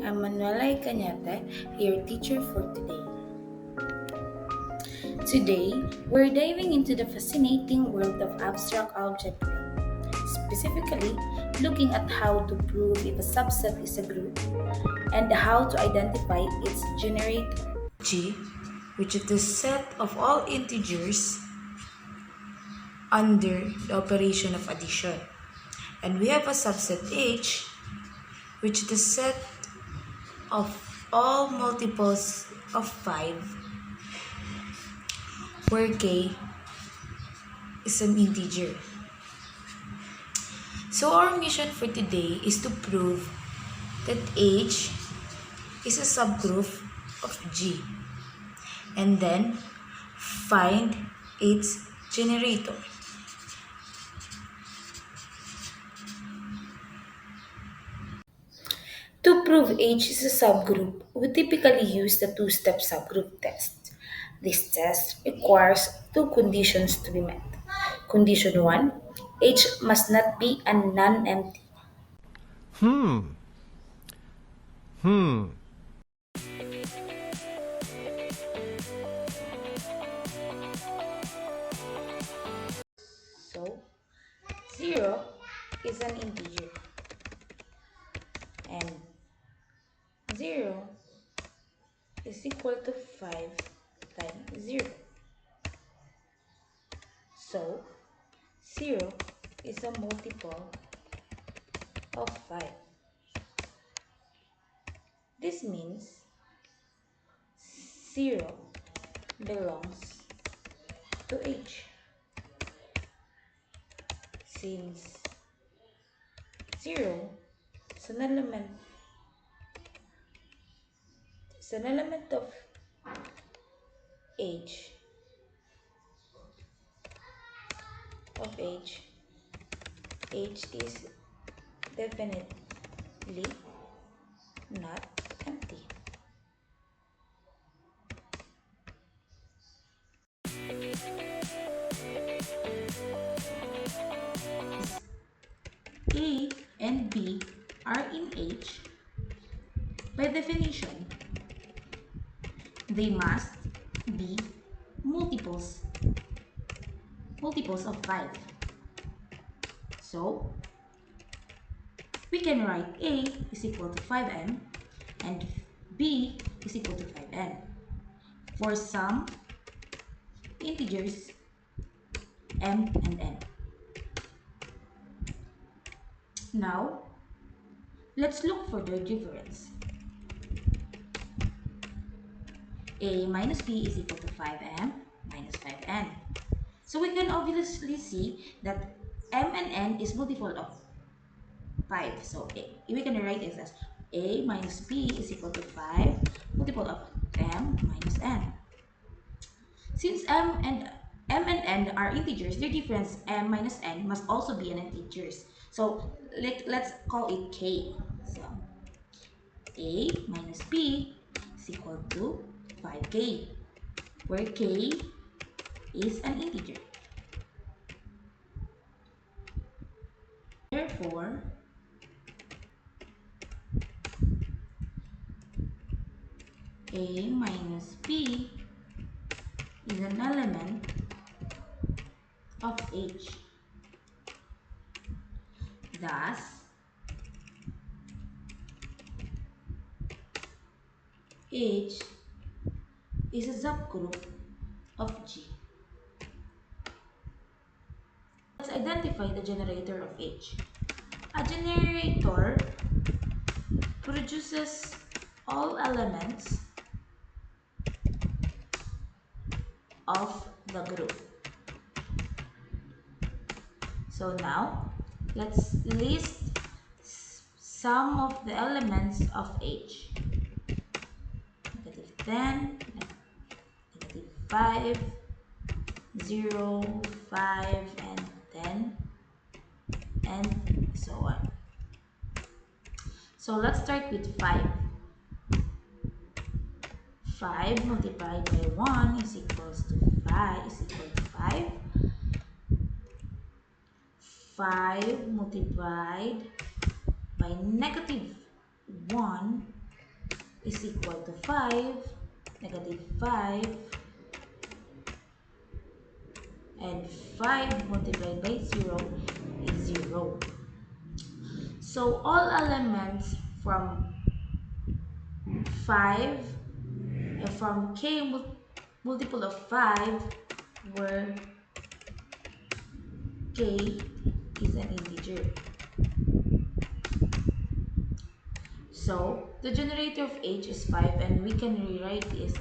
I'm Cañete, your teacher for today. Today, we're diving into the fascinating world of abstract algebra, specifically looking at how to prove if a subset is a group and how to identify its generator. G, which is the set of all integers under the operation of addition. And we have a subset H, which is the set of all multiples of 5 where k is an integer. So our mission for today is to prove that H is a subgroup of G and then find its generator. To prove H is a subgroup, we typically use the two-step subgroup test. This test requires two conditions to be met. Condition 1, H must not be a non-empty. Hmm. Hmm. So, 0 is an integer and 0 is equal to 5 times 0. So, 0 is a multiple of 5. This means 0 belongs to H. Since 0 is an element of H, H is definitely not empty. A and B are in H. By definition, they must be multiples of 5. So, we can write A is equal to 5n and B is equal to 5n for some integers m and n. Now, let's look for their difference. A minus B is equal to 5m minus 5n. So we can obviously see that m and n is multiple of 5. So we can write it as A minus B is equal to 5 multiple of m minus n. Since m and n are integers, their difference m minus n must also be an integers. So let's call it k. So A minus B is equal to 5k, where k is an integer. Therefore, A minus B is an element of H. Thus, H is a subgroup of G. Let's identify the generator of H. A generator produces all elements of the group. So now, let's list some of the elements of H. -10, -5, 0, 5, and 10, and so on. So let's start with 5. 5 multiplied by 1 is equals to 5 is equal to 5. 5 multiplied by -1 is equal to 5, negative 5, and 5 multiplied by 0 is 0. So all elements from 5, from k multiple of 5, where k is an integer. So the generator of h is 5, and we can rewrite this